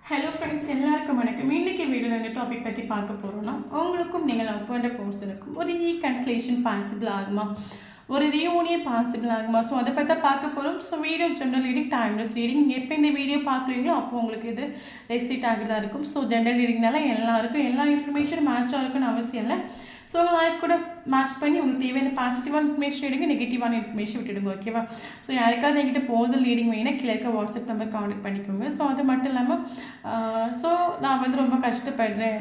Hello friends, எல்லாருக்கும் வணக்கம். இன்றைக்கி வீடியோவில் இந்த டாபிக் பற்றி பார்க்க போகிறோன்னா, உங்களுக்கும் நீங்கள் லவ் பண்ணுற பர்சனுக்கும் ஒரு ரீகன்சிலேஷன் பாசிபிள் ஆகுமா, ஒரு ரீயூனியன் பாசிபிள் ஆகுமா? ஸோ அதை பற்றி பார்க்க போகிறோம். So video general reading, timeless reading. எப்போ இந்த வீடியோ பார்க்குறீங்களோ அப்போ உங்களுக்கு இது ரெசிட் ஆகுதா இருக்கும். ஸோ ஜென்ரல் ரீடிங்னால எல்லாருக்கும் எல்லா இன்ஃபர்மேஷனும் மேட்சாக இருக்குன்னு அவசியம் இல்லை. ஸோ உங்கள் லைஃப் கூட மேட்ச் பண்ணி உங்களுக்கு தேவையான பாசிட்டிவான இன்ஃபர்மேஷன் எடுங்க, நெகட்டிவான இன்ஃபர்மேஷன் விட்டுடுங்க. ஓகேவா? ஸோ யாருக்காவது என்கிட்ட பர்சனல் ரீடிங் வேணும்னா கீழே இருக்க வாட்ஸ்அப் நம்பர் கான்டெக்ட் பண்ணிக்கோங்க. ஸோ அது மட்டும் இல்லாமல் ஸோ நான் வந்து ரொம்ப கஷ்டப்படுறேன்,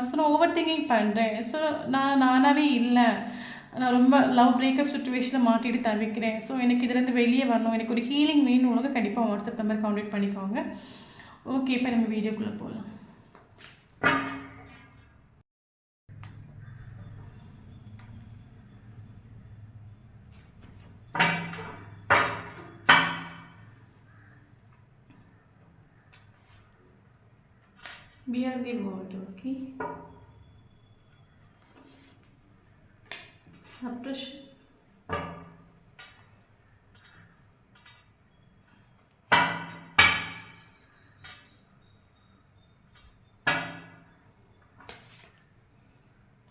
ஸோ நான் ஓவர் திங்கிங் பண்ணுறேன், ஸோ நானாகவே இல்லை, நான் ரொம்ப லவ் பிரேக்கப் சுச்சுவேஷனில் மாட்டிட்டு தவிக்கிறேன், ஸோ எனக்கு இதுலேருந்து வெளியே வரணும், எனக்கு ஒரு ஹீலிங் வேணும் உங்களுக்கு கண்டிப்பாக வாட்ஸ்அப் நம்பர் கான்டெக்ட் பண்ணிக்கோங்க. ஓகே, இப்போ நம்ம வீடியோக்குள்ளே போகலாம். Bear the word, okay? Suppression.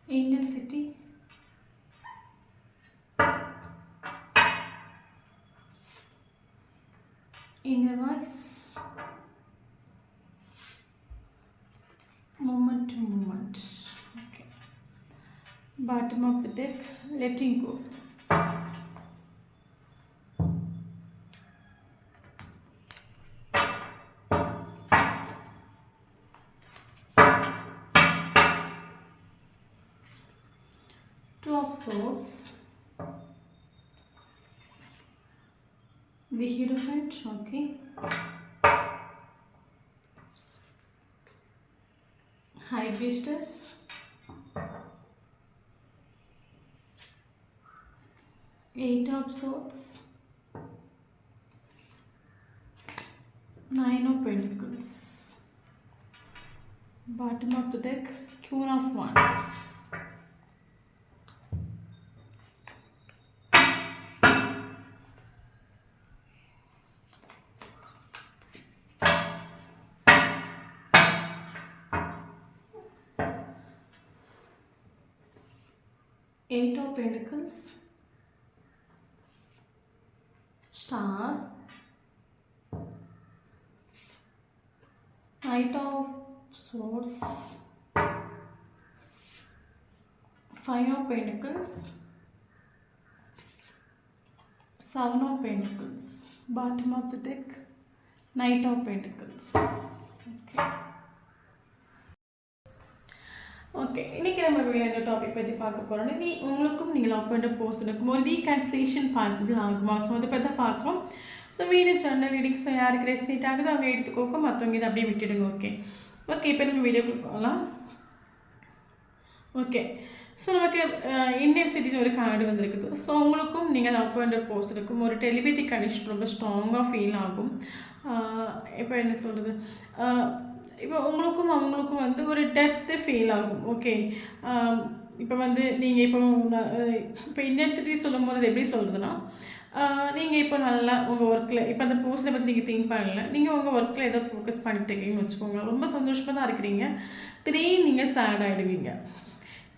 Intensity. Inner voice. Moment to moment. Okay. Bottom of the deck, letting go. Two of Swords. The Hierophant, okay. High Priestess, Eight of Swords, Nine of Pentacles, bottom of the deck, Queen of Wands. Eight of Pentacles, Star, Knight of Swords, Five of Pentacles, Seven of Pentacles, bottom of the deck, Knight of Pentacles. Okay. Okay, இன்றைக்கி நம்ம video இந்த topic பற்றி பார்க்க போகிறோம். உங்களுக்கும் நீங்கள் love பண்ணுற பர்சனுக்கும் ஒரு ரீகன்சிலேஷன் பாசிபிள் ஆகுமா? ஸோ அதை பற்றி தான் பார்க்குறோம். So video general reading. So யாருக்கு ரெசினேட் ஆகுது அவங்க எடுத்துக்கோங்க, மற்றவங்க இதை அப்படியே விட்டுடுங்க. ஓகே ஓகே இப்போ நம்ம வீடியோக்குள்ள போகலாம். ஓகே, ஸோ நமக்கு இந்தியன் சிட்டின்னு ஒரு கார்டு வந்திருக்குது. ஸோ உங்களுக்கும் நீங்கள் லவ் பண்ணுற பர்சனுக்கும் ஒரு டெலிபதி கனெக்ஷன் ரொம்ப ஸ்ட்ராங்காக ஃபீல் ஆகும். இப்போ என்ன சொல்கிறது, இப்போ உங்களுக்கும் அவங்களுக்கும் வந்து ஒரு டெப்த்து ஃபீல் ஆகும். ஓகே, இப்போ வந்து நீங்கள் இப்போ இந்தியன் சிட்டி சொல்லும் போது எப்படி சொல்கிறதுனா, நீங்கள் இப்போ நல்லா உங்கள் ஒர்க்கில் இப்போ அந்த போஸ்ட்டை பற்றி நீங்கள் திங்க் பண்ணல, நீங்கள் உங்கள் ஒர்க்கில் ஏதோ ஃபோக்கஸ் பண்ணிட்டு இருக்கீங்கன்னு வச்சுக்கோங்க, ரொம்ப சந்தோஷமாக தான் இருக்கிறீங்க. திடீர்னு நீங்கள் சேட் ஆகிடுவீங்க,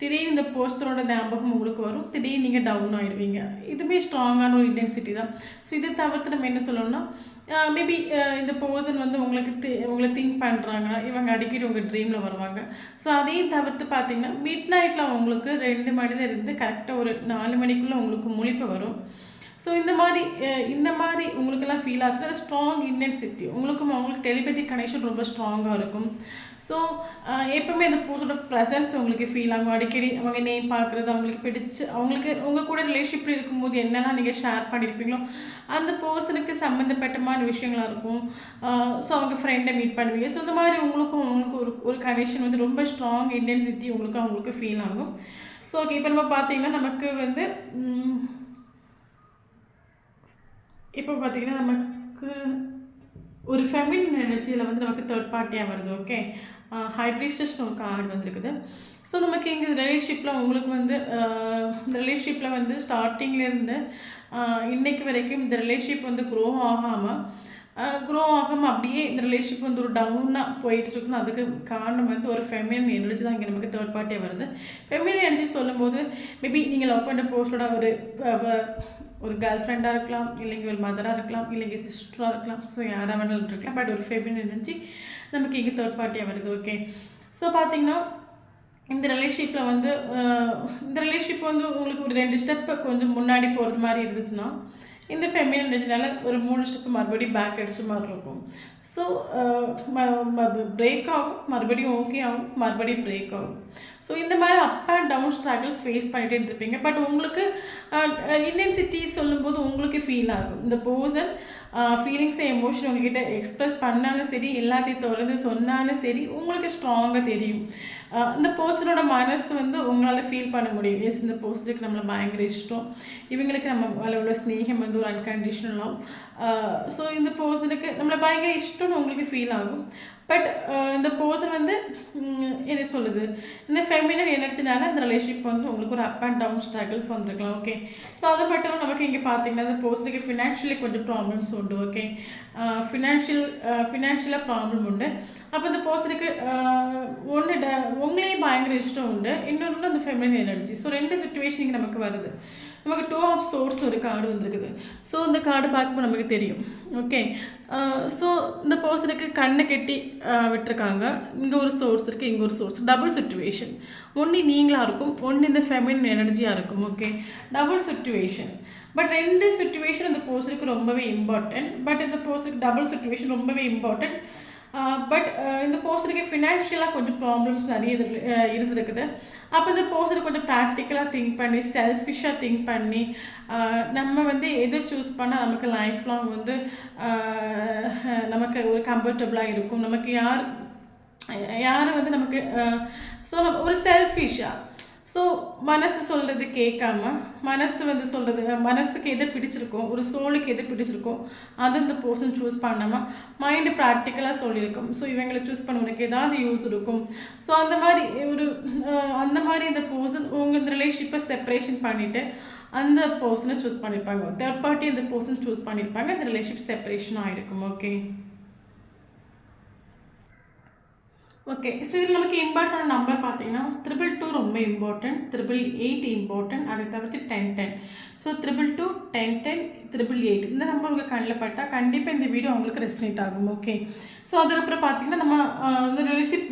திடீர்னு இந்த போஸ்டரோட ஞாபகம் உங்களுக்கு வரும், திடீர்னு நீங்கள் டவுன் ஆகிடுவீங்க. இதுவுமே ஸ்ட்ராங்கான ஒரு இன்டென்சிட்டி தான். ஸோ இதை தவிர்த்து நம்ம என்ன சொல்லணும்னா, மேபி இந்த பர்சன் வந்து உங்களை திங்க் பண்ணுறாங்கன்னா இவங்க அடிக்கடி உங்கள் ட்ரீமில் வருவாங்க. ஸோ அதையும் தவிர்த்து பார்த்தீங்கன்னா மிட் நைட்டில் உங்களுக்கு 2 மணிலேருந்து கரெக்டாக ஒரு 4 மணிக்குள்ளே உங்களுக்கு முழிப்பு வரும். ஸோ இந்த மாதிரி உங்களுக்கெல்லாம் ஃபீல் ஆச்சுன்னா அது ஸ்ட்ராங் இன்டென்சிட்டி. உங்களுக்கும் அவங்களுக்கு டெலிபதி கனெக்ஷன் ரொம்ப ஸ்ட்ராங்காக இருக்கும். ஸோ எப்போவுமே அந்த பர்சனோட ப்ரெசன்ஸ் உங்களுக்கு ஃபீல் ஆகும். அடிக்கடி அவங்க நேம் பார்க்குறது, அவங்களுக்கு பிடிச்சி அவங்களுக்கு உங்கள் கூட ரிலேஷன்ஷிப்பில் இருக்கும்போது என்னெல்லாம் நீங்கள் ஷேர் பண்ணியிருப்பீங்களோ அந்த பர்சனுக்கு சம்மந்தப்பட்டமான விஷயங்களாக இருக்கும். ஸோ அவங்க ஃப்ரெண்டை மீட் பண்ணுவீங்க. ஸோ இந்த மாதிரி உங்களுக்கு ஒரு கனெக்ஷன் வந்து ரொம்ப ஸ்ட்ராங் இன்டென்சிட்டி அவங்களுக்கு ஃபீல் ஆகும். ஸோ ஓகே, இப்போ நம்ம பார்த்தீங்கன்னா நமக்கு வந்து இப்போ பார்த்தீங்கன்னா நமக்கு ஒரு ஃபெமினின் எனர்ஜியில் வந்து நமக்கு தேர்ட் பார்ட்டியாக வருது. ஓகே, ஹை ப்ரீஸ்டஸ்னு ஒரு கார்டு வந்திருக்குது. ஸோ நமக்கு இங்கே ரிலேஷன்ஷிப்பில் உங்களுக்கு வந்து இந்த ரிலேஷன்ஷிப்பில் வந்து ஸ்டார்டிங்லேருந்து இன்றைக்கு வரைக்கும் இந்த ரிலேஷன்ஷிப் வந்து க்ரோ ஆகாமல் க்ரோ ஆகாமல் அப்படியே இந்த ரிலேஷன்ஷிப் வந்து ஒரு டவுனாக போயிட்டு இருக்குன்னு அதுக்கு காரணம் வந்து ஒரு ஃபெமினின் எனர்ஜி தான் இங்கே நமக்கு தேர்ட் பார்ட்டியாக வருது. ஃபெமினின் எனர்ஜி சொல்லும்போது மேபி நீங்கள் லவ் பண்ணுற போஸ்டோட ஒரு கேர்ள் ஃப்ரெண்டாக இருக்கலாம், இல்லைங்க ஒரு மதராக இருக்கலாம், இல்லைங்க சிஸ்டராக இருக்கலாம், ஸோ யாராக வேணாலும் இருக்கலாம். பட் ஒரு ஃபெமினின் எனர்ஜி நமக்கு இங்கே தேர்ட் பார்ட்டியாக வருது. ஓகே, ஸோ பார்த்தீங்கன்னா இந்த ரிலேஷன்ஷிப்பில் வந்து இந்த ரிலேஷன்ஷிப் வந்து உங்களுக்கு ஒரு 2 ஸ்டெப்பு கொஞ்சம் முன்னாடி போகிறது மாதிரி இருந்துச்சுன்னா, இந்த ஃபெமினின் எனர்ஜினால ஒரு 3 ஸ்டெப்பு மறுபடியும் பேக் அடிச்ச மாதிரி இருக்கும். ஸோ பிரேக் ஆகும், மறுபடியும் ஓகே ஆகும், மறுபடியும் பிரேக் ஆகும். ஸோ இந்த மாதிரி up and down struggles face பண்ணிகிட்டே இருந்திருப்பீங்க. பட் உங்களுக்கு இன்டென்சிட்டி சொல்லும்போது உங்களுக்கு ஃபீல் ஆகும். இந்த பர்சன் ஃபீலிங்ஸை எமோஷன் உங்ககிட்ட எக்ஸ்ப்ரெஸ் பண்ணாலும் சரி, எல்லாத்தையும் தொடர்ந்து சொன்னாலும் சரி, உங்களுக்கு ஸ்ட்ராங்காக தெரியும். இந்த பர்சனோட மனசு வந்து உங்களால் ஃபீல் பண்ண முடியும். எஸ், இந்த பர்சனுக்கு நம்மளை பயங்கர இஷ்டம், இவங்களுக்கு நம்ம மேலே உள்ள ஸ்நேகம் வந்து ஒரு அன்கண்டிஷனல் லவ். ஸோ இந்த பர்சனுக்கு நம்மளை பயங்கர இஷ்டம்னு உங்களுக்கு ஃபீல் ஆகும். பட் இந்த பர்சன் வந்து என்ன சொல்லுது, இந்த ஃபெமினின் எனர்ஜினால இந்த ரிலேஷன்ஷிப் வந்து உங்களுக்கு ஒரு அப் அண்ட் டவுன் ஸ்ட்ரகிள்ஸ் வந்திருக்கலாம். ஓகே, ஸோ அதை மட்டும் நமக்கு இங்கே பார்த்தீங்கன்னா இந்த பர்சனுக்கு ஃபினான்ஷியலி கொஞ்சம் ப்ராப்ளம்ஸ் உண்டு. ஓகே, ஃபினான்ஷியலாக ப்ராப்ளம் உண்டு. அப்போ இந்த பர்சனுக்கு உங்களையும் பயங்கர இஷ்டம் உண்டு, இன்னொன்று அந்த ஃபெமினின் எனர்ஜி. ஸோ 2 சுச்சுவேஷன் இங்கே நமக்கு வருது. நமக்கு 2 ஆஃப் சோர்ஸ்னு ஒரு கார்டு வந்துருக்குது. ஸோ இந்த கார்டு பார்க்கும்போது நமக்கு தெரியும். ஓகே, ஸோ இந்த பர்சனுக்கு கண்ணை கட்டி விட்டுருக்காங்க. இங்கே ஒரு சோர்ஸ் இருக்குது, இங்கே ஒரு சோர்ஸ். Double situation. ஒன்று நீங்களாக இருக்கும், ஒன்று இந்த ஃபெமினின் எனர்ஜியாக இருக்கும். Okay, double situation. But 2 situation இந்த பர்சனுக்கு ரொம்பவே இம்பார்ட்டன்ட். பட் இந்த பர்சனுக்கு டபுள் சுச்சுவேஷன் ரொம்பவே இம்பார்ட்டன்ட். பட் இந்த பர்சனுக்கு ஃபினான்ஷியலாக கொஞ்சம் ப்ராப்ளம்ஸ் நிறைய இருந்திருக்குது. அப்போ இந்த பர்சனுக்கு கொஞ்சம் ப்ராக்டிக்கலாக திங்க் பண்ணி, செல்ஃபிஷாக திங்க் பண்ணி, நம்ம வந்து எதை சூஸ் பண்ணால் நமக்கு லைஃப் லாங் வந்து நமக்கு ஒரு கம்ஃபர்டபுளாக இருக்கும், நமக்கு யார் வந்து நமக்கு ஸோ நம்ம ஒரு செல்ஃபிஷாக, ஸோ மனசு சொல்கிறது கேட்காம, மனசு வந்து சொல்கிறது, மனசுக்கு எது பிடிச்சிருக்கும், ஒரு சோலுக்கு எது பிடிச்சிருக்கும் அது இந்த பர்சன் சூஸ் பண்ணாமல் மைண்டு ப்ராக்டிக்கலாக சொல்லியிருக்கும். ஸோ இவங்களை சூஸ் பண்ணுவதுக்கு ஏதாவது யூஸ் இருக்கும். ஸோ அந்த மாதிரி இந்த பர்சன் உங்கள் இந்த ரிலேஷன்ஷிப்பை செப்பரேஷன் பண்ணிவிட்டு அந்த பர்சனை சூஸ் பண்ணியிருப்பாங்க. தேர்ட் பார்ட்டி இந்த பர்சன் சூஸ் பண்ணியிருப்பாங்க. இந்த ரிலேஷன்ஷிப் செப்பரேஷன் ஆகிருக்கும். ஓகே, ஸோ இதில் நமக்கு இம்பார்ட்டன்ட் நம்பர் பார்த்தீங்கன்னா 222 ரொம்ப இம்பார்ட்டன்ட், 888 இம்பார்ட்டன்ட், அதை தவிர்த்து 1010. ஸோ 222, 1010, 888 இந்த நம்பர் உங்களுக்கு கண்ணில் பட்டால் கண்டிப்பாக இந்த வீடியோ உங்களுக்கு ரெஸ்னேட் ஆகும். ஓகே, ஸோ அதுக்கப்புறம் பார்த்தீங்கன்னா நம்ம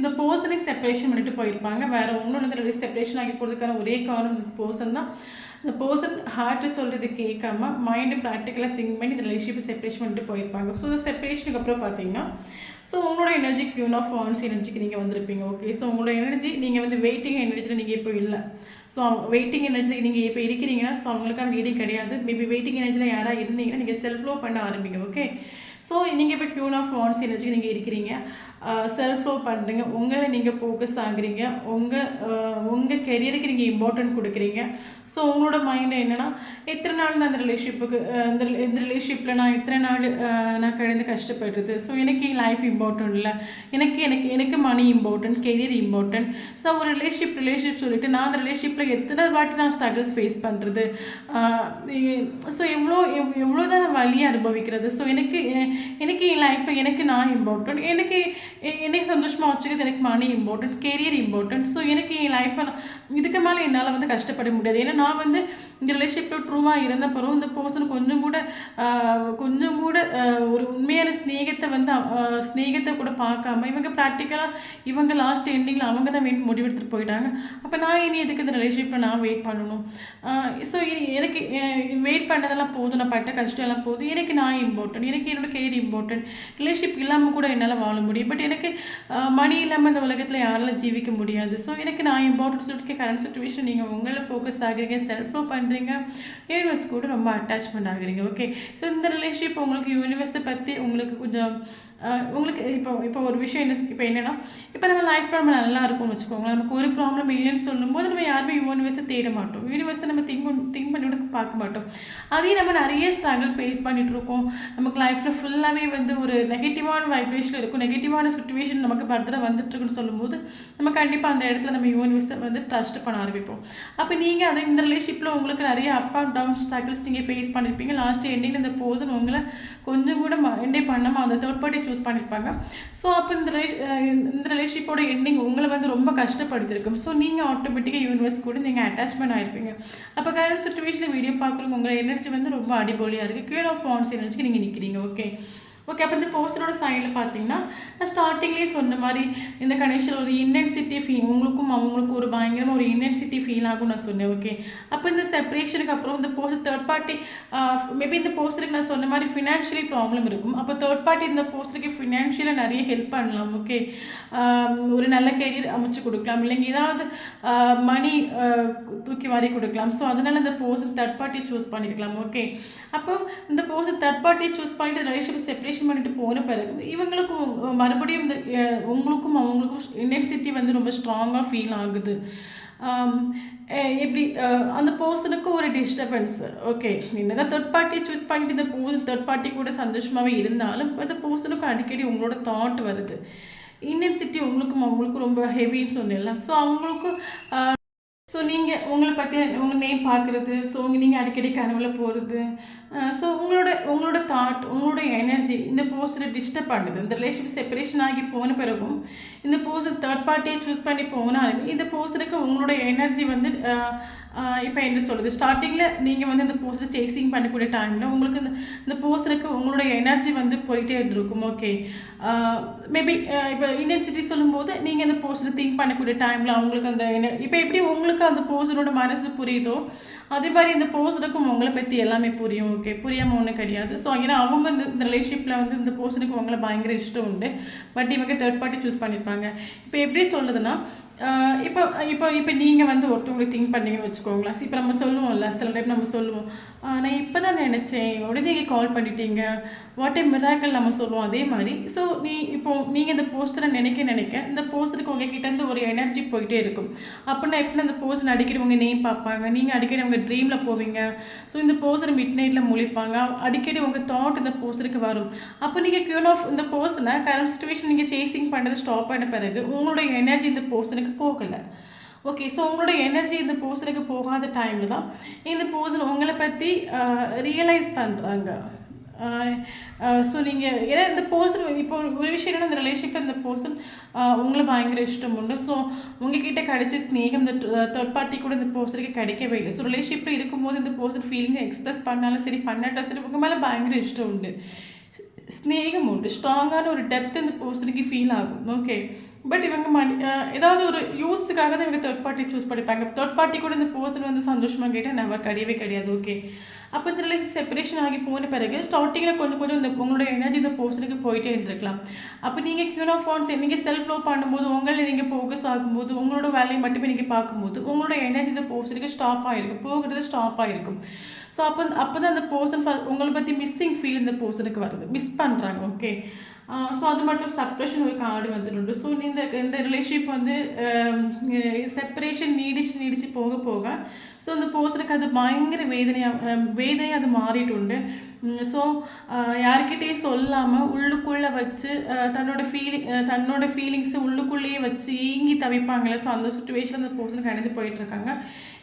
இந்த பர்சனை செப்பரேஷன் பண்ணிட்டு போயிருப்பாங்க. வேறு ஒன்றும் இந்த ரிலேஷன் செப்பரேஷன் ஆகி போகிறதுக்கான ஒரே காரணம் இந்த பர்சன் தான். இந்த பர்சன் ஹார்ட்டு சொல்கிறது கேட்காம மைண்டு ப்ராக்டிக்கலாக திங்க் பண்ணி இந்த ரிலேஷன்ஷிப்பை செப்பரேஷன் பண்ணிட்டு போயிருப்பாங்க. ஸோ இந்த செப்பரேஷனுக்கு அப்புறம் பார்த்தீங்கன்னா ஸோ உங்களோட எனர்ஜி குயின் ஆஃப் வான்ஸ் எனர்ஜிக்கு நீங்கள் வந்திருப்பீங்க. ஓகே, ஸோ உங்களோட எனர்ஜி நீங்கள் வந்து வெயிட்டிங் எனர்ஜியில் நீங்கள் இப்போ இல்லை. ஸோ வெயிட்டிங் எனர்ஜியில் நீங்கள் இப்போ இருக்கிறீங்கன்னா ஸோ அவங்களுக்கான ரீடிங் கிடையாது. மேபி வெயிட்டிங் எனர்ஜியில் யாராக இருந்தீங்கன்னா நீங்கள் செல்ஃப் லவ் பண்ண ஆரம்பிங்க. ஓகே, ஸோ நீங்கள் இப்போ குயின் ஆஃப் வான்ஸ் எனர்ஜிக்கு நீங்கள் இருக்கிறீங்க, செல்ஃப் லவ் பண்ணுறீங்க, உங்களை நீங்கள் ஃபோக்கஸ் ஆகுறீங்க, உங்கள் கெரியருக்கு நீங்கள் இம்பார்ட்டன்ட் கொடுக்குறீங்க. ஸோ உங்களோட மைண்டு என்னென்னா எத்தனை நாள் நான் அந்த ரிலேஷன்ஷிப்புக்கு இந்த ரிலேஷன்ஷிப்பில் நான் எத்தனை நாள் நான் கடந்து கஷ்டப்படுறது. ஸோ எனக்கு லைஃப் இம்பார்ட்டன்ட் இல்லை, எனக்கு மணி இம்பார்ட்டன்ட், கெரியர் இம்பார்ட்டன்ட். ஸோ ஒரு ரிலேஷன்ஷிப் சொல்லிட்டு நான் அந்த ரிலேஷன்ஷிப்பில் எத்தனை வாட்டி நான் ஸ்ட்ரகிள்ஸ் ஃபேஸ் பண்ணுறது, ஸோ எவ்வளோ தான் நான் வலியை அனுபவிக்கிறது. ஸோ எனக்கு என் லைஃப்பில் எனக்கு நான் இம்பார்ட்டன்ட், எனக்கு சந்தோஷமாக வச்சுக்கிறது, எனக்கு மணி இம்பார்ட்டன்ட், கெரியர் இம்பார்ட்டன்ட். ஸோ எனக்கு என் லைஃப்பை இதுக்கு மேலே என்னால் வந்து கஷ்டப்பட முடியாது. ஏன்னா நான் வந்து இந்த ரிலேஷன்ஷிப்பில் ட்ரூவாக இருந்த பிறகு இந்த பர்சன் கொஞ்சம் கூட ஒரு உண்மையான ஸ்நேகத்தை கூட பார்க்காம இவங்க ப்ராக்டிக்கலாக இவங்க லாஸ்ட் எண்டிங்கில் அவங்க தான் முடிவெடுத்துட்டு போயிட்டாங்க. அப்போ நான் இனி எதுக்கு இந்த ரிலேஷன்ஷிப்பில் நான் வெயிட் பண்ணணும்? ஸோ எனக்கு வெயிட் பண்ணுறதெல்லாம் போதும், நான் பட்ட கஷ்டம் எல்லாம் போதும், எனக்கு நான் இம்பார்ட்டன்ட், எனக்கு என்னோட கெரியர் இம்பார்ட்டன்ட். ரிலேஷன்ஷிப் இல்லாமல் கூட என்னால் வாழ முடியும், பட் எனக்கு மணி இல்லாமல் இந்த உலகத்தில் யாராலும் ஜீவிக்க முடியாது. ஸோ எனக்கு நான் இம்பார்ட்டன்ட் சொல்லிட்டு கரண்ட் சுச்சுவேஷன் நீங்கள் உங்களை ஃபோக்கஸ் ஆகுறீங்க, செல்ஃப் லவ் பண்ணுறீங்க, யூனிவர்ஸ் கூட ரொம்ப அட்டாச்மெண்ட் ஆகுறீங்க. ஓகே, ஸோ இந்த ரிலேஷன்ஷிப் உங்களுக்கு யூனிவர்ஸை பற்றி உங்களுக்கு கொஞ்சம் உங்களுக்கு இப்போ ஒரு விஷயம் என்னென்னா இப்போ நம்ம லைஃப்பில் நம்ம நல்லா இருக்கும்னு வச்சுக்கோங்களேன். நமக்கு ஒரு ப்ராப்ளம் இல்லைன்னு சொல்லும்போது நம்ம யாருமே யூனிவர்ஸை தேட மாட்டோம். யூனிவர்ஸை நம்ம திங்க் பண்ணி கூட பார்க்க மாட்டோம். அதையும் நம்ம நிறைய ஸ்ட்ரகிள் ஃபேஸ் பண்ணிகிட்டு இருக்கோம். நமக்கு லைஃப்பில் ஃபுல்லாகவே வந்து ஒரு நெகட்டிவான வைப்ரேஷன் இருக்கும், நெகட்டிவான சுச்சுவேஷன் நமக்கு பர்தராக வந்துட்டுருக்குன்னு சொல்லும்போது நம்ம கண்டிப்பாக அந்த இடத்துல நம்ம யூனிவர்ஸை வந்து ட்ரஸ்ட் பண்ண ஆரம்பிப்போம். அப்போ நீங்கள் அதை இந்த ரிலேஷன்ஷிப்பில் உங்களுக்கு நிறைய அப் அண்ட் டவுன் ஸ்ட்ரகிள்ஸ் நீங்கள் ஃபேஸ் பண்ணியிருப்பீங்க. லாஸ்ட் எண்டிங் இந்த பர்சன் உங்களை கொஞ்சம் கூட மைண்டே பண்ணாமல் அந்த தேர்ட் பார்ட்டி சூஸ் பண்ணியிருப்பாங்க. ஸோ அப்போ இந்த ரிலேஷன்ஷிப்போட எண்டிங் உங்களை வந்து ரொம்ப கஷ்டப்படுத்திருக்கும். ஸோ நீங்கள் ஆட்டோமேட்டிக்காக யூனிவர்ஸ் கூட நீங்கள் அட்டாச்மெண்ட் ஆகிருப்பீங்க. அப்போ கரண்ட் சுச்சுவேஷனில் வீடியோ பார்க்குறவங்க உங்கள் எனர்ஜி வந்து ரொம்ப அடிபொலியாக இருக்குது. குயின் ஆஃப் வாண்ட்ஸ் எனர்ஜிக்கு நீங்கள் நிற்கிறீங்க. ஓகே. அப்போ இந்த பர்சனோட சைடில் பார்த்தீங்கன்னா நான் ஸ்டார்டிங்லேயே சொன்ன மாதிரி இந்த கனெக்ஷன் ஒரு இன்டென்சிட்டி ஃபீல் உங்களுக்கும் அவங்களுக்கும் ஒரு பயங்கரமாக ஒரு இன்டென்சிட்டி ஃபீல் ஆகும் நான் சொன்னேன். ஓகே. அப்போ இந்த செப்பரேஷனுக்கு அப்புறம் இந்த பர்சன் தேர்ட் பார்ட்டி மேபி இந்த பர்சனுக்கு நான் சொன்ன மாதிரி ஃபினான்ஷியலி ப்ராப்ளம் இருக்கும். அப்போ தேர்ட் பார்ட்டி இந்த பர்சனுக்கு ஃபினான்ஷியலாக நிறைய ஹெல்ப் பண்ணலாம். ஓகே. ஒரு நல்ல கெரியர் அமைச்சு கொடுக்கலாம், இல்லைங்க ஏதாவது மணி தூக்கி வாரி கொடுக்கலாம். ஸோ அதனால் இந்த பர்சன் தேர்ட் பார்ட்டியை சூஸ் பண்ணியிருக்கலாம். ஓகே. அப்போ இந்த பர்சன் தேர்ட் பார்ட்டியை சூஸ் பண்ணிட்டு ரிலேஷன்ஷிப் செப்பரேஷன் பண்ணிட்டு போன பிறகு இவங்களுக்கும் மறுபடியும் இந்த உங்களுக்கும் அவங்களுக்கும் இன்டென்சிட்டி வந்து ரொம்ப ஸ்ட்ராங்காக ஃபீல் ஆகுது. எப்படி அந்த பர்சனுக்கு ஒரு டிஸ்டர்பன்ஸ். ஓகே. என்னதான் தேர்ட் பார்ட்டியை சூஸ் பண்ணிட்டு இந்த பர்சன் தேர்ட் பார்ட்டி கூட சந்தோஷமாகவே இருந்தாலும் அந்த பர்சனுக்கும் அடிக்கடி உங்களோட தாட் வருது. இன்டென்சிட்டி உங்களுக்கும் அவங்களுக்கும் ரொம்ப ஹெவின்னு சொன்னேன்ல. ஸோ அவங்களுக்கும் ஸோ நீங்கள் உங்களை பற்றி உங்கள் நேம் பார்க்குறது, ஸோ நீங்கள் அடிக்கடி கனவுல போகிறது, ஸோ உங்களோட தாட் உங்களோட எனர்ஜி இந்த பர்சனை டிஸ்டர்ப் பண்ணுது. இந்த ரிலேஷன்ஷிப் செப்பரேஷன் ஆகி போன பிறகும் இந்த பர்சன் தேர்ட் பார்ட்டியை சூஸ் பண்ணி போனாலும் இந்த பர்சனுக்கு உங்களோட எனர்ஜி வந்து இப்போ என்ன சொல்கிறது, ஸ்டார்டிங்கில் நீங்கள் வந்து இந்த பர்சனை சேசிங் பண்ணக்கூடிய டைமில் உங்களுக்கு இந்த பர்சனுக்கு உங்களோட எனர்ஜி வந்து போயிட்டே இருக்கும். ஓகே. மேபி இப்போ இன்டென்சிட்டி சொல்லும்போது நீங்கள் இந்த பர்சனை திங்க் பண்ணக்கூடிய டைமில் அவங்களுக்கு அந்த இப்போ எப்படி உங்களுக்கு அந்த பர்சனோட மனசு புரியுதோ அதே மாதிரி இந்த பர்சனுக்கும் உங்களை பற்றி எல்லாமே புரியும். ஓகே. புரியாமல் ஒன்றும் கிடையாது. ஸோ ஏன்னா அவங்க இந்த ரிலேஷன்ஷிப்பில் வந்து இந்த பர்சனுக்கு உங்களை பயங்கர இஷ்டம் உண்டு. பட் இவங்க தேர்ட் பார்ட்டி சூஸ் பண்ணியிருப்பாங்க. இப்போ எப்படி சொல்லுதுன்னா இப்போ இப்போ இப்போ நீங்கள் வந்து ஒருத்தவங்களை திங்க் பண்ணீங்கன்னு வச்சுக்கோங்களேன். இப்போ நம்ம சொல்லுவோம்ல, சில டைம் நம்ம சொல்லுவோம் நான் இப்போ தான் நினச்சேன், உடனே நீங்கள் கால் பண்ணிட்டீங்க, வாட் ஏ மிராக்கிள் நம்ம சொல்லுவோம். அதே மாதிரி ஸோ நீங்கள் இந்த போஸ்டரை நினைக்க இந்த போஸ்டருக்கு உங்ககிட்டேருந்து ஒரு எனர்ஜி போயிட்டே இருக்கும். அப்படின்னா எப்படின்னா இந்த போஸ்டர் அடிக்கடி உங்கள் நேம் பார்ப்பாங்க, நீங்கள் அடிக்கடி உங்கள் ட்ரீமில் போவீங்க. ஸோ இந்த போஸ்டர் மிட் நைட்டில் முழிப்பாங்க, அடிக்கடி உங்கள் தாட் இந்த போஸ்டருக்கு வரும். அப்போ நீங்கள் கியூன் ஆஃப் இந்த பர்சனை கரண்ட் சுச்சுவேஷன் நீங்கள் சேசிங் பண்ணது ஸ்டாப் பண்ண பிறகு உங்களோட எனர்ஜி இந்த பர்சனுக்கு போகலை. ஓகே. ஸோ உங்களோட எனர்ஜி இந்த பர்சனுக்கு போகாத டைமில் தான் இந்த பர்சன் உங்களை பற்றி ரியலைஸ் பண்ணுறாங்க. ஸோ நீங்கள் ஏன்னா இந்த பர்சன் இப்போ ஒரு விஷயம் என்னென்னா இந்த ரிலேஷன்ஷிப்பில் இந்த பர்சன் உங்களை பயங்கர இஷ்டம் உண்டு. ஸோ உங்ககிட்ட கிடைச்ச ஸ்நேகம் இந்த தேர்ட் பார்ட்டி கூட இந்த பர்சனுக்கு கிடைக்கவே இல்லை. ஸோ ரிலேஷன்ஷிப்பில் இருக்கும்போது இந்த பர்சன் ஃபீலிங்கை எக்ஸ்பிரஸ் பண்ணாலும் சரி பண்ணாட்டா சரி உங்கள் மேலே பயங்கர இஷ்டம் உண்டு, ஸ்நேகம் உண்டு, ஸ்ட்ராங்கான ஒரு டெப்த் இந்த பர்சனுக்கு ஃபீல் ஆகும். ஓகே. பட் இவங்க ஏதாவது ஒரு யூஸுக்காக தான் இவங்க தேர்ட் பார்ட்டி சூஸ் பண்ணிப்பாங்க. தேர்ட் பார்ட்டி கூட இந்த பர்சன் வந்து சந்தோஷமாக கேட்டால் நெவர் கிடையவே கிடையாது. ஓகே. அப்போ இந்த ரிலேஷன் செப்பரேஷன் ஆகி போன பிறகு ஸ்டார்டிங்கில் கொஞ்சம் இந்த உங்களோட எனர்ஜி இந்த பர்சனுக்கு போயிட்டே இருந்திருக்கலாம். அப்போ நீங்கள் கியூன் ஆஃப் வாண்ட்ஸ் நீங்கள் செல்ஃப் லவ் பண்ணும்போது உங்களை நீங்கள் ஃபோக்கஸ் ஆகும்போது உங்களோட வேலையை மட்டுமே நீங்கள் பார்க்கும்போது உங்களோட எனர்ஜி இந்த பர்சனுக்கு ஸ்டாப் ஆகிருக்கும், போகிறது ஸ்டாப் ஆகிருக்கும். ஸோ அப்போ தான் அந்த பர்சன் உங்களை பற்றி மிஸ்ஸிங் ஃபீல் இந்த பர்சனுக்கு வருது, மிஸ் பண்ணுறாங்க. ஓகே. ஸோ அது மட்டும் செப்ரேஷன் ஒரு கார்டு வந்துட்டு. ஸோ இந்த ரிலேஷன்ஷிப் வந்து செப்பரேஷன் நீடிச்சு போக ஸோ இந்த பர்சனுக்கு அது பயங்கர வேதனையாக அது மாறிட்டு. ஸோ யார்கிட்டையும் சொல்லாமல் உள்ளுக்குள்ளே வச்சு தன்னோட ஃபீலிங்ஸை உள்ளுக்குள்ளேயே வச்சு ஏங்கி தவிப்பாங்களே. ஸோ அந்த சுச்சுவேஷன் அந்த பர்சன் கடந்து போயிட்டுருக்காங்க.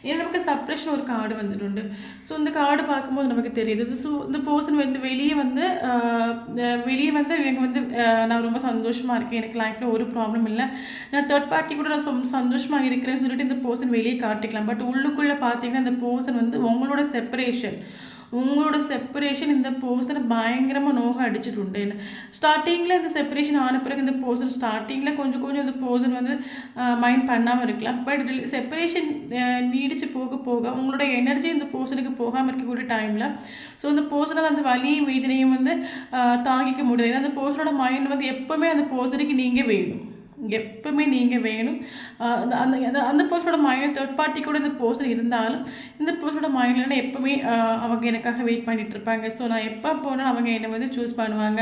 ஏன்னா நமக்கு செப்ரேஷன் ஒரு கார்டு வந்துட்டு. ஸோ இந்த கார்டு பார்க்கும்போது நமக்கு தெரியுது. ஸோ இந்த பர்சன் வந்து வெளியே வந்து இவங்க வந்து நான் ரொம்ப சந்தோஷமாக இருக்கேன், எனக்கு லைஃப்பில் ஒரு ப்ராப்ளம் இல்லை, நான் தேர்ட் பார்ட்டி கூட நான் சந்தோஷமாக இருக்கிறேன்னு சொல்லிட்டு இந்த பர்சன் வெளியே காட்டிக்கலாம். பட் உள்ளுக்குள்ளே பார்த்தீங்கன்னா இந்த பர்சன் வந்து உங்களோட செப்பரேஷன் இந்த பர்சனை பயங்கரமாக நோக அடிச்சுட்டு. ஸ்டார்டிங்கில் இந்த செப்பரேஷன் ஆன பிறகு இந்த பர்சன் ஸ்டார்டிங்கில் கொஞ்சம் இந்த பர்சன் வந்து மைண்ட் பண்ணாமல் இருக்கலாம். பட் செப்பரேஷன் நீடிச்சு போக உங்களோட எனர்ஜி இந்த பர்சனுக்கு போகாமல் இருக்கக்கூடிய டைமில் ஸோ இந்த பர்சனால் அந்த வலியும் வேதனையும் வந்து தாங்கிக்க முடியாது. ஏன்னா அந்த பர்சனோட மைண்ட் வந்து எப்போவுமே அந்த பர்சனுக்கு நீங்கள் வேணும். எப்பவுமே நீங்கள் வேணும். அந்த அந்த அந்த பர்சனோட மைண்ட் தேர்ட் பார்ட்டி கூட இந்த பர்சன் இருந்தாலும் இந்த பர்சனோட மைண்டில் எப்பவுமே அவங்க எனக்காக வெயிட் பண்ணிட்டு இருப்பாங்க. ஸோ நான் எப்போ போனால் அவங்க என்னை வந்து சூஸ் பண்ணுவாங்க.